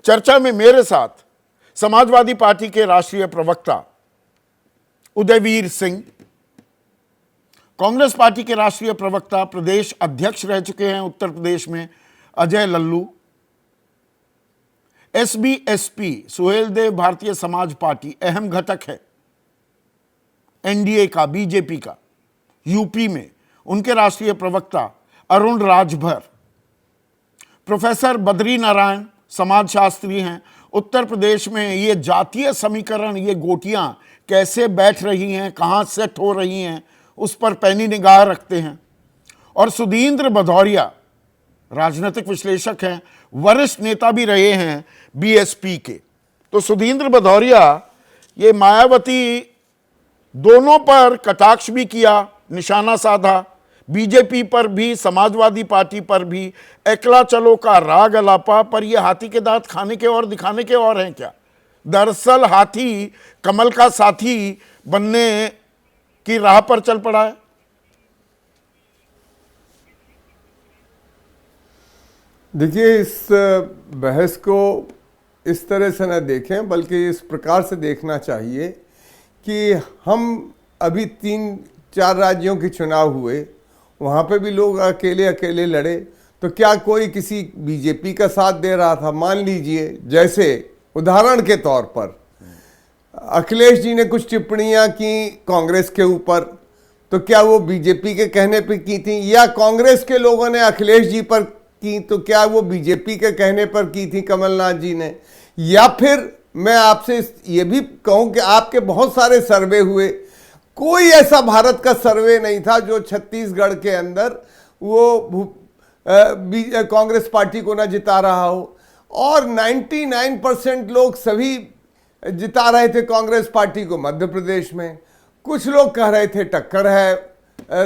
चर्चा में मेरे साथ समाजवादी पार्टी के राष्ट्रीय प्रवक्ता उदयवीर सिंह, कांग्रेस पार्टी के राष्ट्रीय प्रवक्ता प्रदेश अध्यक्ष रह चुके हैं उत्तर प्रदेश में अजय लल्लू, एसबीएसपी सुहेल देव भारतीय समाज पार्टी अहम घटक है एनडीए का, बीजेपी का यूपी में, उनके राष्ट्रीय प्रवक्ता अरुण राजभर, प्रोफेसर बद्री नारायण समाजशास्त्री हैं। उत्तर प्रदेश में ये जातीय समीकरण, ये गोटियां कैसे बैठ रही हैं, कहां सेट हो रही हैं, उस पर पैनी निगाह रखते हैं। और सुधींद्र भदौरिया राजनीतिक विश्लेषक हैं, वरिष्ठ नेता भी रहे हैं बीएसपी के। तो सुधींद्र भदौरिया, ये मायावती दोनों पर कटाक्ष भी किया, निशाना साधा, बीजेपी पर भी, समाजवादी पार्टी पर भी, एकला चलो का राग अलापा, पर ये हाथी के दांत खाने के और दिखाने के और हैं क्या? दरअसल हाथी कमल का साथी बनने की राह पर चल पड़ा है। देखिए, इस बहस को इस तरह से न देखें, बल्कि इस प्रकार से देखना चाहिए कि हम अभी 3-4 राज्यों के चुनाव हुए, वहाँ पे भी लोग अकेले अकेले लड़े, तो क्या कोई किसी बीजेपी का साथ दे रहा था? मान लीजिए, जैसे उदाहरण के तौर पर अखिलेश जी ने कुछ टिप्पणियां की कांग्रेस के ऊपर, तो क्या वो बीजेपी के कहने पे की थी, या कांग्रेस के लोगों ने अखिलेश जी पर की, तो क्या वो बीजेपी के कहने पर की थी कमलनाथ जी ने? या फिर मैं आपसे ये भी कहूं कि आपके बहुत सारे सर्वे हुए, कोई ऐसा भारत का सर्वे नहीं था जो छत्तीसगढ़ के अंदर वो कांग्रेस पार्टी को ना जिता रहा हो, और 99% लोग सभी जिता रहे थे कांग्रेस पार्टी को मध्य प्रदेश में। कुछ लोग कह रहे थे टक्कर है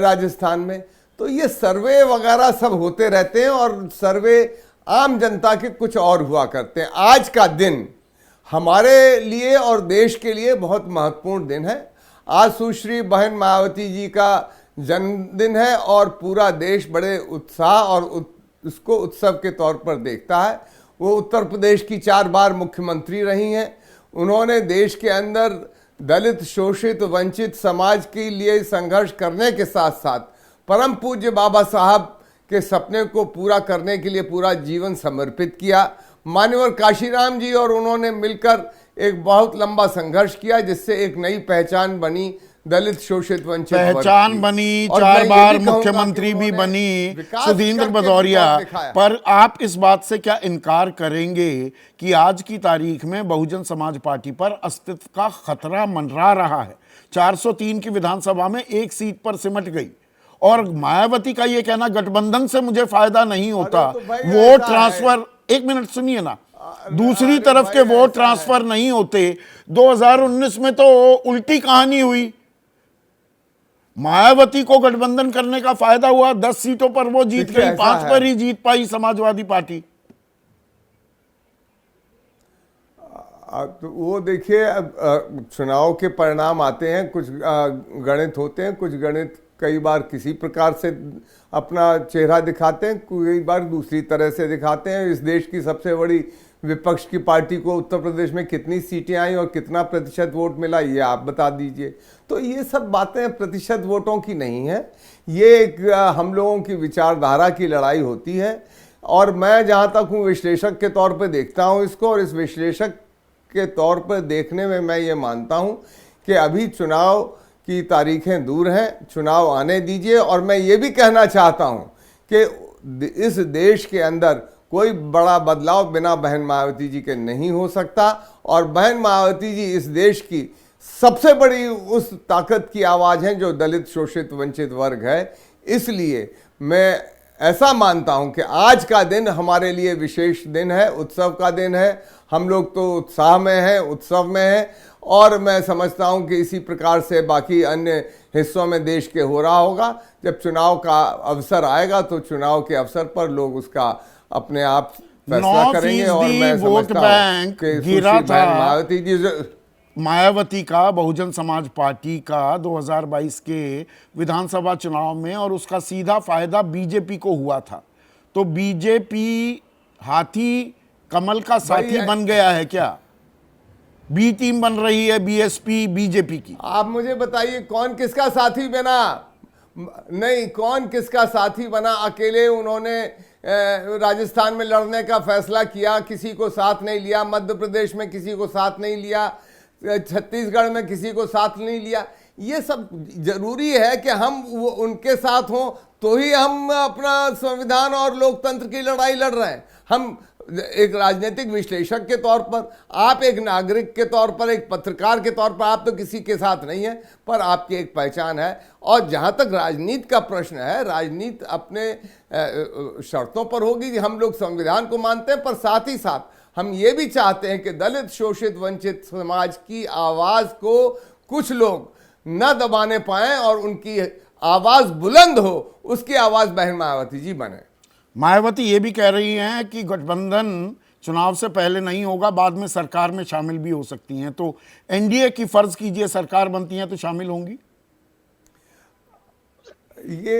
राजस्थान में। तो ये सर्वे वगैरह सब होते रहते हैं, और सर्वे आम जनता के कुछ और हुआ करते हैं। आज का दिन हमारे लिए और देश के लिए बहुत महत्वपूर्ण दिन है। आज सुश्री बहन मायावती जी का जन्मदिन है, और पूरा देश बड़े उत्साह और उसको उत्सव के तौर पर देखता है। वो उत्तर प्रदेश की 4 बार मुख्यमंत्री रही हैं। उन्होंने देश के अंदर दलित, शोषित, वंचित समाज के लिए संघर्ष करने के साथ साथ परम पूज्य बाबा साहब के सपने को पूरा करने के लिए पूरा जीवन समर्पित किया। मान्यवर काशीराम जी और उन्होंने मिलकर एक बहुत लंबा संघर्ष किया, जिससे एक नई पहचान बनी दलित, शोषित, वंचित पहचान बनी, 4 बार मुख्यमंत्री भी बनी सुधींद्र भदौरिया। पर आप इस बात से क्या इनकार करेंगे कि आज की तारीख में बहुजन समाज पार्टी पर अस्तित्व का खतरा मंडरा रहा है? 403 की विधानसभा में 1 सीट पर सिमट गई, और मायावती का यह कहना गठबंधन से मुझे फायदा नहीं होता, वोट ट्रांसफर, 1 मिनट सुनिए ना, दूसरी तरफ के वोट ट्रांसफर नहीं होते। 2019 में तो उल्टी कहानी हुई, मायावती को गठबंधन करने का फायदा हुआ, 10 सीटों पर वो जीत गई, 5 पर ही जीत पाई समाजवादी पार्टी। तो वो देखिए, अब चुनाव के परिणाम आते हैं, कुछ गणित होते हैं, कुछ गणित कई बार किसी प्रकार से अपना चेहरा दिखाते हैं, कई बार दूसरी तरह से दिखाते हैं। इस देश की सबसे बड़ी विपक्ष की पार्टी को उत्तर प्रदेश में कितनी सीटें आई और कितना प्रतिशत वोट मिला, ये आप बता दीजिए। तो ये सब बातें प्रतिशत वोटों की नहीं है, ये एक हम लोगों की विचारधारा की लड़ाई होती है। और मैं जहाँ तक हूँ विश्लेषक के तौर पर देखता हूँ इसको, और इस विश्लेषक के तौर पर देखने में मैं ये मानता हूँ कि अभी चुनाव की तारीखें दूर हैं, चुनाव आने दीजिए। और मैं ये भी कहना चाहता हूँ कि इस देश के अंदर कोई बड़ा बदलाव बिना बहन मायावती जी के नहीं हो सकता, और बहन मायावती जी इस देश की सबसे बड़ी उस ताकत की आवाज़ हैं जो दलित, शोषित, वंचित वर्ग है। इसलिए मैं ऐसा मानता हूं कि आज का दिन हमारे लिए विशेष दिन है, उत्सव का दिन है। हम लोग तो उत्साह में हैं, उत्सव में हैं, और मैं समझता हूं कि इसी प्रकार से बाकी अन्य हिस्सों में देश के हो रहा होगा। जब चुनाव का अवसर आएगा तो चुनाव के अवसर पर लोग उसका अपने आप फैसला करेंगे। और मैं समझता हूं कि गिरा था मायावती का बहुजन समाज पार्टी का 2022 के विधानसभा चुनाव में, और उसका सीधा फायदा बीजेपी को हुआ था। तो बीजेपी हाथी कमल का साथी भाई, बन गया है क्या? बी टीम बन रही है बीएसपी बीजेपी की। आप मुझे बताइए कौन किसका साथी बना? नहीं, कौन किसका साथी बना? अकेले उन्होंने राजस्थान में लड़ने का फैसला किया, किसी को साथ नहीं लिया। मध्य प्रदेश में किसी को साथ नहीं लिया, छत्तीसगढ़ में किसी को साथ नहीं लिया। ये सब जरूरी है कि हम वो उनके साथ हों तो ही हम अपना संविधान और लोकतंत्र की लड़ाई लड़ रहे हैं। हम एक राजनीतिक विश्लेषक के तौर पर, आप एक नागरिक के तौर पर, एक पत्रकार के तौर पर, आप तो किसी के साथ नहीं है, पर आपकी एक पहचान है। और जहां तक राजनीति का प्रश्न है, राजनीति अपने शर्तों पर होगी। हम लोग संविधान को मानते हैं, पर साथ ही साथ हम ये भी चाहते हैं कि दलित, शोषित, वंचित समाज की आवाज को कुछ लोग न दबाने पाएं और उनकी आवाज बुलंद हो। उसकी आवाज बहन मायावती जी बने। मायावती ये भी कह रही हैं कि गठबंधन चुनाव से पहले नहीं होगा, बाद में सरकार में शामिल भी हो सकती हैं। तो एनडीए की फर्ज कीजिए सरकार बनती है तो शामिल होंगी। ये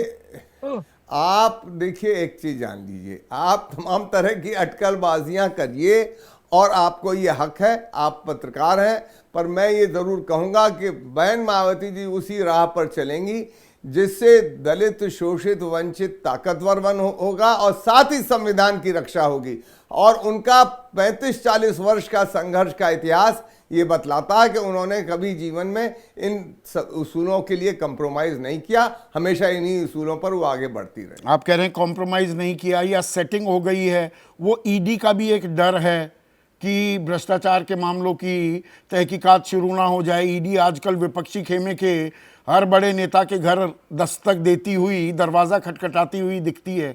आप देखिए, एक चीज जान लीजिए, आप तमाम तरह की अटकलबाजियां करिए और आपको ये हक है, आप पत्रकार हैं, पर मैं ये जरूर कहूंगा कि बहन मायावती जी उसी राह पर चलेंगी जिससे दलित, शोषित, वंचित ताकतवर होगा और साथ ही संविधान की रक्षा होगी। और उनका 35-40 वर्ष का संघर्ष का इतिहास ये बतलाता है कि उन्होंने कभी जीवन में इन उसूलों के लिए कंप्रोमाइज नहीं किया, हमेशा इन्हीं उसूलों पर वो आगे बढ़ती रही। आप कह रहे हैं कॉम्प्रोमाइज नहीं किया या सेटिंग हो गई है? वो ईडी का भी एक डर है कि भ्रष्टाचार के मामलों की तहकीकात शुरू ना हो जाए। ईडी आजकल विपक्षी खेमे के हर बड़े नेता के घर दस्तक देती हुई, दरवाजा खटखटाती हुई दिखती है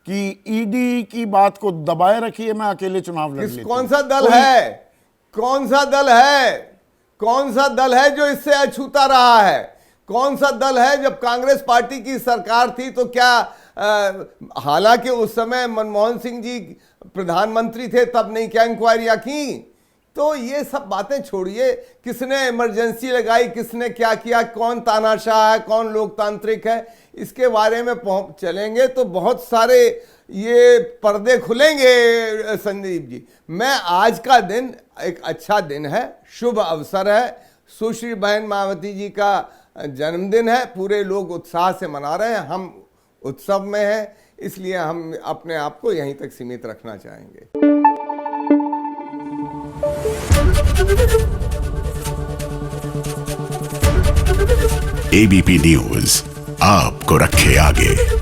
कि ईडी की बात को दबाए रखिए, मैं अकेले चुनाव लड़ लेती हूं। कौन सा दल है, कौन सा दल है, कौन सा दल है जो इससे अछूता रहा है? कौन सा दल है? जब कांग्रेस पार्टी की सरकार थी तो क्या, हालांकि उस समय मनमोहन सिंह जी प्रधानमंत्री थे, तब नहीं क्या इंक्वायरियां की? तो ये सब बातें छोड़िए, किसने इमरजेंसी लगाई, किसने क्या किया, कौन तानाशाह है, कौन लोकतांत्रिक है, इसके बारे में चलेंगे तो बहुत सारे ये पर्दे खुलेंगे। संदीप जी, मैं आज का दिन एक अच्छा दिन है, शुभ अवसर है, सुश्री बहन मायावती जी का जन्मदिन है, पूरे लोग उत्साह से मना रहे हैं, हम उत्सव में हैं, इसलिए हम अपने आप को यहीं तक सीमित रखना चाहेंगे। एबीपी न्यूज आपको रखे आगे।